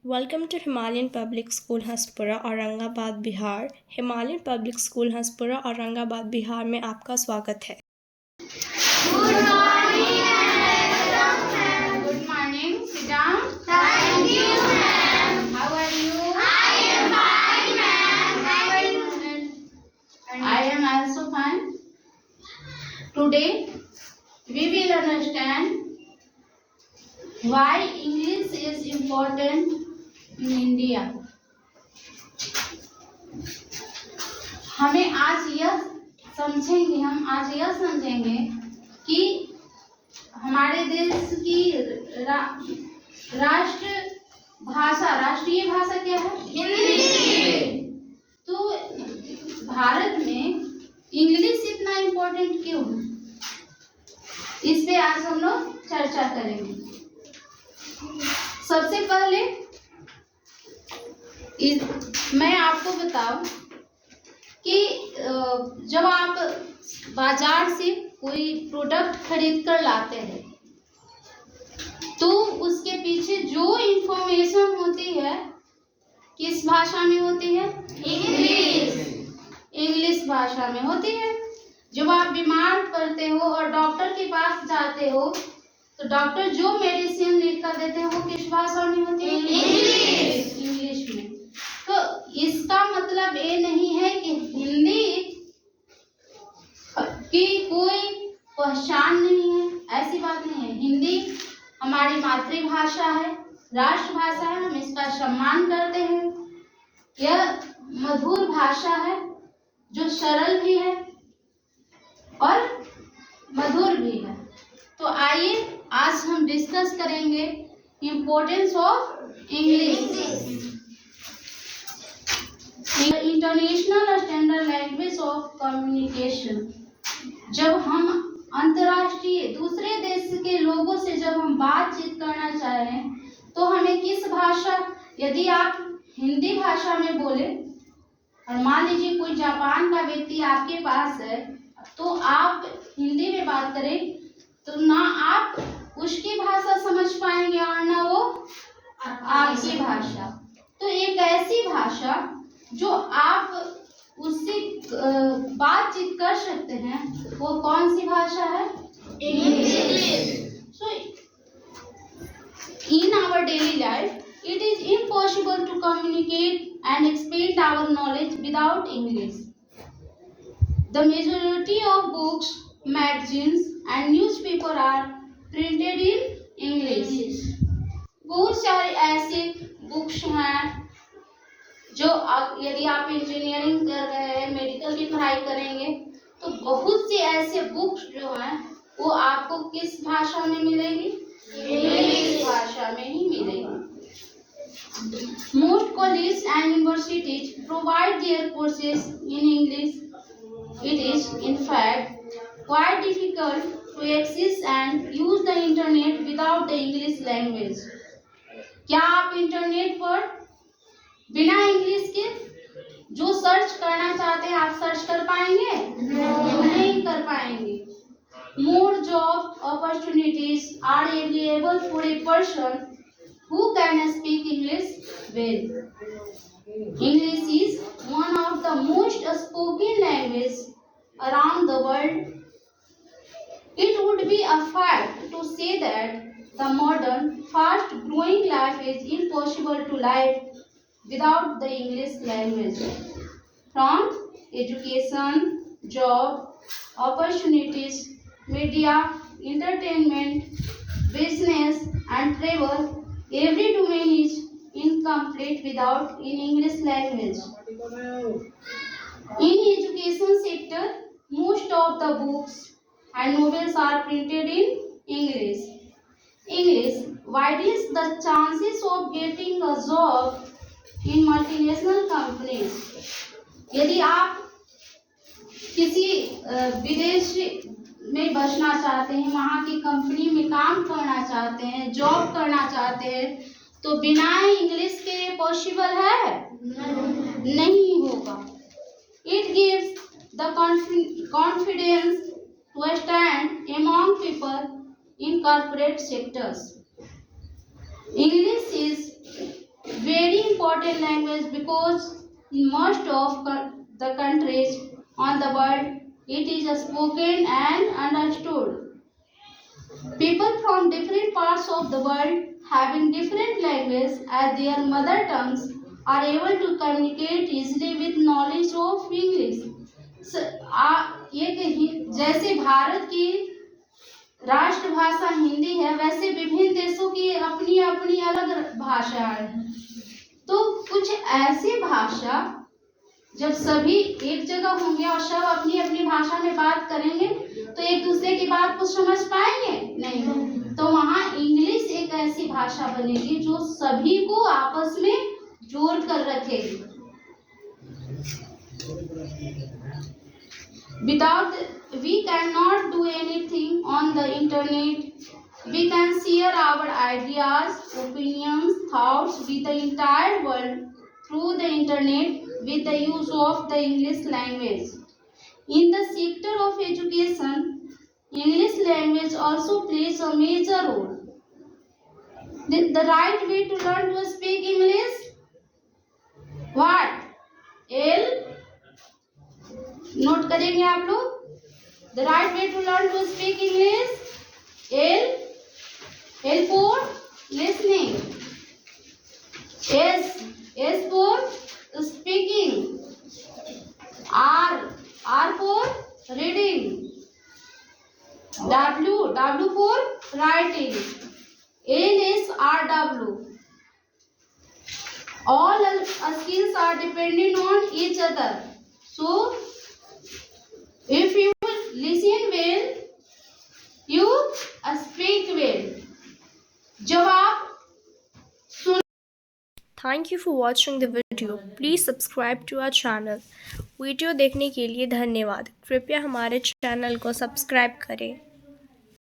Welcome to Himalayan Public School Hanspura Aurangabad Bihar. Himalayan public school Hanspura Aurangabad Bihar में आपका स्वागत है। Good morning and welcome, ma'am. Good morning. Sit down. Thank you, ma'am. How are you? I am fine, ma'am. How are you? I am also fine. Today we will understand why English is important in India. हम आज यह समझेंगे कि हमारे देश की राष्ट्रीय भाषा क्या है? हिंदी। तो भारत में इंग्लिश इतना इम्पोर्टेंट क्यों है? इस पे आज हम लोग चर्चा करेंगे। सबसे पहले मैं आपको बताऊं कि जब आप बाजार से कोई प्रोडक्ट खरीद कर लाते हैं तो उसके पीछे जो इंफॉर्मेशन होती है किस भाषा में होती है? इंग्लिश भाषा में होती है। जब आप बीमार पड़ते हो और डॉक्टर के पास जाते हो तो डॉक्टर जो मेडिसिन लिख कर देते हैं वो किस भाषा में होती है? इंग्लिश में। तो इसका मतलब ये नहीं है कि हिंदी की कोई पहचान नहीं है, ऐसी बात नहीं है। हिंदी हमारी मातृभाषा है, राष्ट्रभाषा है, हम इसका सम्मान करते हैं। यह मधुर भाषा है जो सरल भी है और मधुर भी है। तो आइए आज हम डिस्कस करेंगे importance of English. International standard language of communication. जब हम अंतर्राष्ट्रीय दूसरे देश के लोगों से जब हम बातचीत करना चाहें तो हमें किस भाषा, यदि आप हिंदी भाषा में बोले और मान लीजिए कोई जापान का व्यक्ति आपके पास है तो आप हिंदी में बात करें तो ना आप उसकी भाषा समझ पाएंगे और ना वो आपकी भाषा। तो एक ऐसी भाषा जो आप उससे बातचीत कर सकते हैं वो कौन सी भाषा है? English. So in our daily life it is impossible to communicate and expand our knowledge without English. The majority of books, magazines and newspaper are printed in English. बहुत सारे ऐसे बुक्स हैं जो यदि आप इंजीनियरिंग कर रहे हैं, मेडिकल की पढ़ाई करेंगे तो बहुत सी ऐसे बुक्स जो हैं वो आपको किस भाषा में मिलेगी? इंग्लिश भाषा में ही मिलेगी। Most colleges and universities provide their courses in English. It is in fact quite difficult to access and use the internet without the English language. क्या आप इंटरनेट पर बिना इंग्लिश के जो सर्च करना चाहते हैं आप सर्च कर पाएंगे? नहीं कर पाएंगे। More job opportunities are available for a person who can speak English well. English is one of the most spoken languages around the world. It would be a fact to say that the modern, fast-growing life is impossible to live without the English language. From education, job, opportunities, media, entertainment, business and travel, every domain is incomplete without in English language. In education sector, most of the books and novels are printed in English. English widens the chances of getting a job in multinational companies. यदि आप किसी विदेश में बसना चाहते हैं, वहाँ की company में काम करना चाहते हैं, जॉब करना चाहते हैं तो बिना इंग्लिश के पॉसिबल है? नहीं होगा। It gives the confidence to stand among people in corporate sectors. English is important language because in most of the countries on the world it is spoken and understood. People from different parts of the world having different languages as their mother tongues are able to communicate easily with knowledge of English. जैसे भारत की राष्ट्रभाषा हिंदी है, वैसे विभिन्न देशों की अपनी अपनी अलग भाषा है। तो कुछ ऐसी भाषा जब सभी एक जगह होंगे और सब अपनी अपनी भाषा में बात करेंगे तो एक दूसरे की बात को समझ पाएंगे नहीं। तो वहाँ इंग्लिश एक ऐसी भाषा बनेगी जो सभी को आपस में जोड़ कर रखेगी। Without we cannot do anything on the internet. We can share our ideas, opinions, thoughts with the entire world through the internet with the use of the English language. In the sector of education, English language also plays a major role. The right way to learn to speak English? What? Note करेंगे आप लोग। The right way to learn to speak English? L for listening. S for speaking. R for reading. W for writing. LSRW. All skills are dependent on each other. So, if you listen well, you speak well. जब आप Thank you for watching the video. Please subscribe to our channel. Video देखने के लिए धन्यवाद। कृपया हमारे channel को subscribe करें।